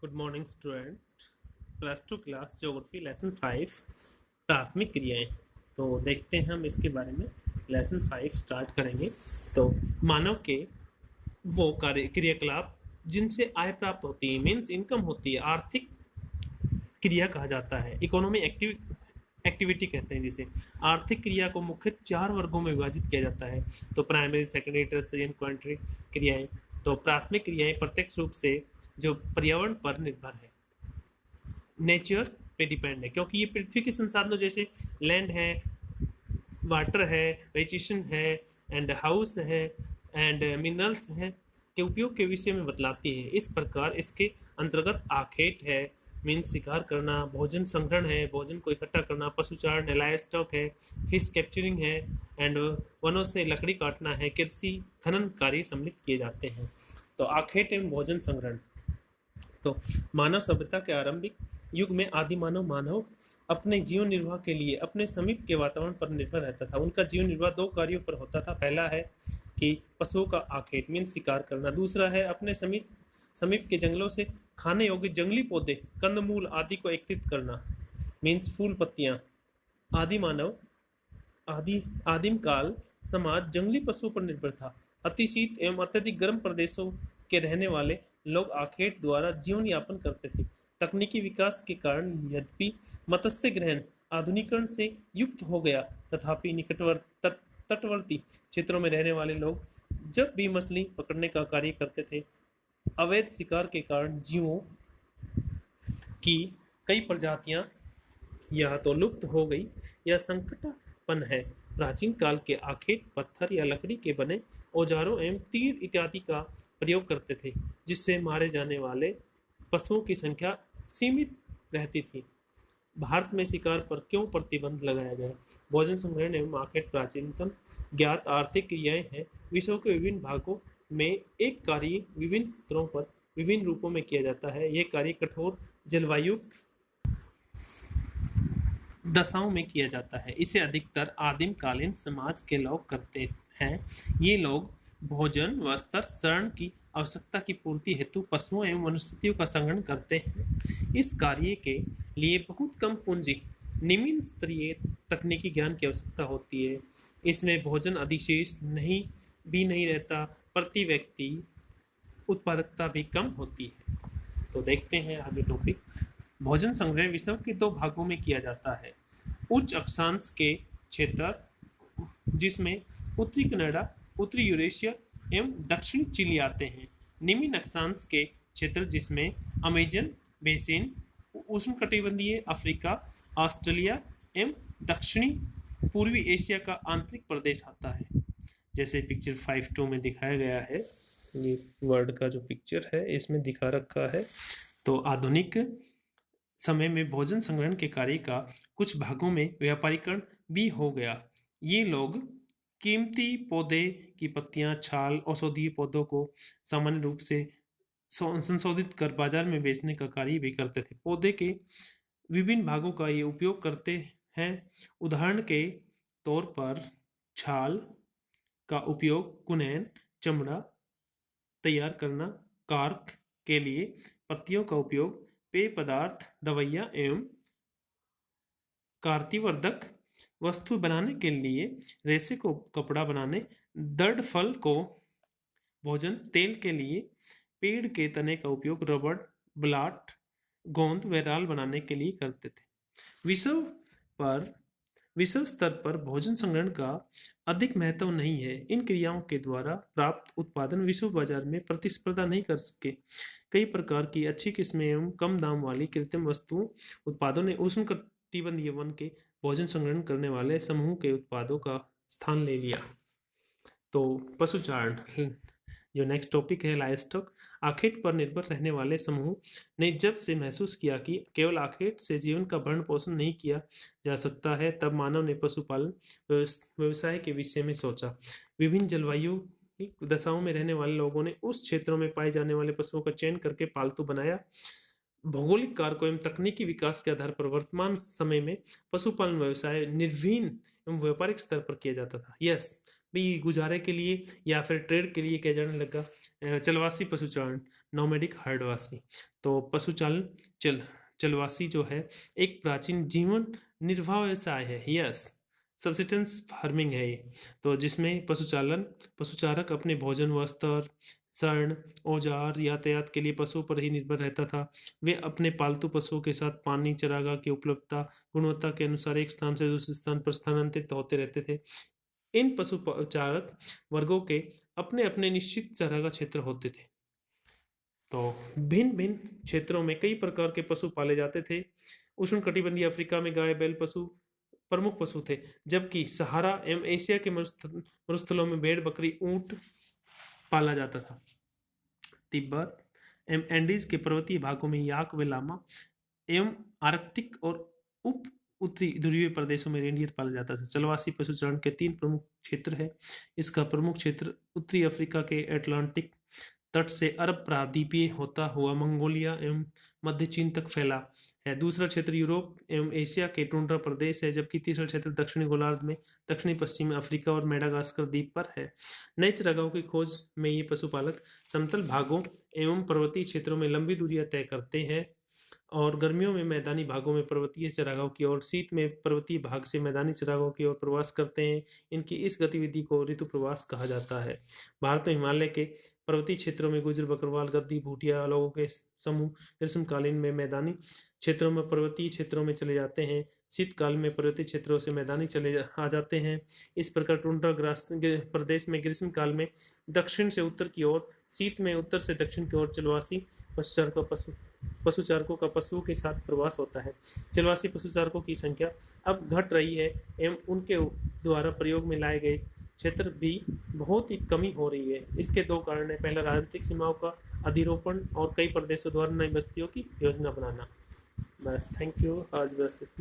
Good morning student. Class two class geography lesson 5 प्राथमिक क्रियाएं। तो देखते हैं हम इसके बारे में। लेसन 5 स्टार्ट करेंगे। तो मानव के वो कार्य क्रियाकलाप जिनसे आय प्राप्त होती है, मीन्स इनकम होती है, आर्थिक क्रिया कहा जाता है। इकोनॉमी एक्टिविटी कहते हैं जिसे। आर्थिक क्रिया को मुख्य 4 वर्गों में विभाजित किया जाता है। तो प्राइमरी, सेकेंडरी, टर्शियरी, क्वार्टरी क्रियाएं। तो प्राथमिक क्रियाएं प्रत्यक्ष रूप से जो पर्यावरण पर निर्भर है, नेचर पे डिपेंड है, क्योंकि ये पृथ्वी के संसाधनों जैसे लैंड है, वाटर है, वेजिटेशन है, एंड हाउस है, एंड मिनरल्स है के उपयोग के विषय में बतलाती है। इस प्रकार इसके अंतर्गत आखेट है, मीन्स शिकार करना, भोजन संग्रहण है, भोजन को इकट्ठा करना, पशुचारण है, लाइव स्टॉक है, फिश कैप्चरिंग है, एंड वनों से लकड़ी काटना है, कृषि खनन कार्य सम्मिलित किए जाते हैं। तो आखेट एवं भोजन संग्रहण। तो मानव सभ्यता के आरंभिक युग में आदि मानव अपने जीवन निर्वाह के लिए अपने समीप के वातावरण पर निर्भर रहता था। उनका जीवन निर्वाह 2 कार्यों पर होता था। पहला है कि पशुओं का आखेट मीन्स शिकार करना, दूसरा है अपने समीप समीप के जंगलों से खाने योग्य जंगली पौधे, कंदमूल आदि को एकत्रित करना, मीन्स फूल पत्तियां। आदि मानव आदिम काल समाज जंगली पशुओं पर निर्भर था। अतिशीत एवं अत्यधिक गर्म प्रदेशों के रहने वाले लोग आखेट द्वारा जीवन यापन करते थे। तकनीकी विकास के कारण यद्यपि मत्स्य ग्रहण आधुनिकरण से युक्त हो गया, तथापि तटवर्ती क्षेत्रों में रहने वाले लोग जब भी मछली पकड़ने का कार्य करते थे, अवैध शिकार के कारण जीवों की कई प्रजातियां या तो लुप्त हो गई या संकटापन्न है। प्राचीन काल के आखेट पत्थर या लकड़ी के बने औजारों एवं तीर इत्यादि का प्रयोग करते थे, जिससे मारे जाने वाले पशुओं की संख्या सीमित रहती थी। भारत में शिकार पर क्यों प्रतिबंध लगाया गया? भोजन संग्रहण एवं आखेट प्राचीनतम ज्ञात आर्थिक क्रियाएं हैं। विश्व के विभिन्न भागों में एक कार्य विभिन्न स्तरों पर विभिन्न रूपों में किया जाता है। यह कार्य कठोर जलवायु दशाओं में किया जाता है। इसे अधिकतर आदिम कालीन समाज के लोग करते हैं। ये लोग भोजन, वस्त्र, शरण की आवश्यकता की पूर्ति हेतु पशुओं एवं वनस्पतियों का संग्रहण करते हैं। इस कार्य के लिए बहुत कम पूंजी, निम्न स्तरीय तकनीकी ज्ञान की आवश्यकता होती है। इसमें भोजन अधिशेष नहीं रहता, प्रति व्यक्ति उत्पादकता भी कम होती है। तो देखते हैं आगे टॉपिक। भोजन संग्रह विश्व के 2 भागों में किया जाता है। उच्च अक्षांश के क्षेत्र, जिसमें उत्तरी कनाडा, उत्तरी यूरेशिया एवं दक्षिणी चिली आते हैं। निम्न अक्षांश के क्षेत्र, जिसमें अमेजन बेसिन, उष्णकटिबंधीय अफ्रीका, ऑस्ट्रेलिया एवं दक्षिणी पूर्वी एशिया का आंतरिक प्रदेश आता है। जैसे पिक्चर 5.2 में दिखाया गया है, ये वर्ल्ड का जो पिक्चर है इसमें दिखा रखा है। तो आधुनिक समय में भोजन संग्रहण के कार्य का कुछ भागों में व्यापारीकरण भी हो गया। ये लोग कीमती पौधे की पत्तियां, छाल, औषधीय पौधों को सामान्य रूप से संशोधित कर बाजार में बेचने का कार्य भी करते थे। पौधे के विभिन्न भागों का ये उपयोग करते हैं। उदाहरण के तौर पर छाल का उपयोग कुनैन, चमड़ा तैयार करना, कार्क के लिए पत्तियों का उपयोग पेय पदार्थ, दवाइयाँ एवं कार्तिवर्धक वस्तु बनाने के लिए, रेशे को कपड़ा बनाने, दृढ़ फल को भोजन तेल के लिए, पेड़ के तने का उपयोग रबड़, ब्लाट, गोंद व राल बनाने के लिए करते थे। विश्व स्तर पर भोजन संग्रहण का अधिक महत्व नहीं है। इन क्रियाओं के द्वारा प्राप्त उत्पादन विश्व बाजार में प्रतिस्पर्धा नहीं कर सके। कई प्रकार की अच्छी किस्में एवं कम दाम वाली कृत्रिम वस्तुओं उत्पादों ने उष्णकटिबंधीय वन के भोजन संग्रहण करने वाले समूह के उत्पादों का स्थान ले लिया। तो पशुचारण, जो नेक्स्ट टॉपिक है, लाइवस्टॉक। आखेट पर निर्भर रहने वाले समूह ने जब से महसूस किया कि केवल आखेट से जीवन का भरण पोषण नहीं किया जा सकता है, तब मानव ने पशुपालन व्यवसाय के विषय में सोचा। विभिन्न जलवायु दशाओं में रहने वाले लोगों ने उस क्षेत्रों में पाए जाने वाले पशुओं का चयन करके पालतू बनाया। भौगोलिक कारकों एवं तकनीकी विकास के आधार पर वर्तमान समय में पशुपालन व्यवसाय निर्विघ्न एवं व्यापारिक स्तर पर किया जाता था। भी गुजारे के लिए या फिर ट्रेड के लिए किया जाने लगा। चलवासी पशुचारण, नोमैडिक हर्डवासी। तो पशुचालन चलवासी जो है एक प्राचीन जीवन निर्वाह व्यवसाय है। यस, सब्सिस्टेंस फार्मिंग है ये। तो जिसमें पशुचारक अपने भोजन, वस्त्र, शरण, औजार, यातायात के लिए पशुओं पर ही निर्भर रहता था। वे अपने पालतू पशुओं के साथ पानी, चारागाह की उपलब्धता, गुणवत्ता के अनुसार एक स्थान से दूसरे स्थान पर स्थानांतरित होते रहते थे। इन पशुचारक वर्गों के अपने अपने निश्चित चारागाह क्षेत्र होते थे। तो भिन्न भिन्न क्षेत्रों में कई प्रकार के पशु पाले जाते थे। उष्णकटिबंधीय अफ्रीका में गाय, बैल पशु प्रमुख पशु थे, जबकि सहारा एवं एशिया के मरुस्थलों में भेड़, बकरी, ऊंट पाला जाता था। तिब्बत एवं एंडीज के पर्वतीय भागों में याक व लामा एवं आर्कटिक और उप उत्तरी ध्रुवीय प्रदेशों में रेंडियर पाला जाता था। चलवासी पशुचारण के 3 प्रमुख क्षेत्र है। इसका प्रमुख क्षेत्र उत्तरी अफ्रीका के अटलांटिक तट से अरब प्रायद्वीपीय होता हुआ मंगोलिया एवं मध्य चीन तक फैला है। दूसरा क्षेत्र यूरोप एवं एशिया के टुंड्रा प्रदेश है, जबकि तीसरा क्षेत्र दक्षिणी गोलार्ध में दक्षिणी पश्चिमी अफ्रीका और मेडागास्कर द्वीप पर है। नए चारागाहों की खोज में ये पशुपालक समतल भागों एवं पर्वतीय क्षेत्रों में लंबी दूरियां तय करते हैं और गर्मियों में मैदानी भागों में पर्वतीय चरागाहों की ओर, शीत में पर्वतीय भाग से मैदानी चरागाहों की ओर प्रवास करते हैं। इनकी इस गतिविधि को ऋतु प्रवास कहा जाता है। भारत में हिमालय के पर्वतीय क्षेत्रों में गुजर, बकरवाल, गद्दी, भूटिया लोगों के समूह ग्रीष्मकालीन में मैदानी क्षेत्रों में पर्वतीय क्षेत्रों में चले जाते हैं, शीतकाल में पर्वतीय क्षेत्रों से मैदानी चले आ जाते हैं। इस प्रकार टुंड्रा प्रदेश में ग्रीष्मकाल में दक्षिण से उत्तर की ओर, शीत में उत्तर से दक्षिण की ओर चलवासी पशुचारकों का पशुओं के साथ प्रवास होता है। चलवासी पशुचारकों की संख्या अब घट रही है एवं उनके द्वारा प्रयोग में लाए गए क्षेत्र भी बहुत ही कमी हो रही है। इसके 2 कारण है। पहला, राजनीतिक सीमाओं का अधिरोपण और कई प्रदेशों द्वारा नई बस्तियों की योजना बनाना। बस, थैंक यू। आज बस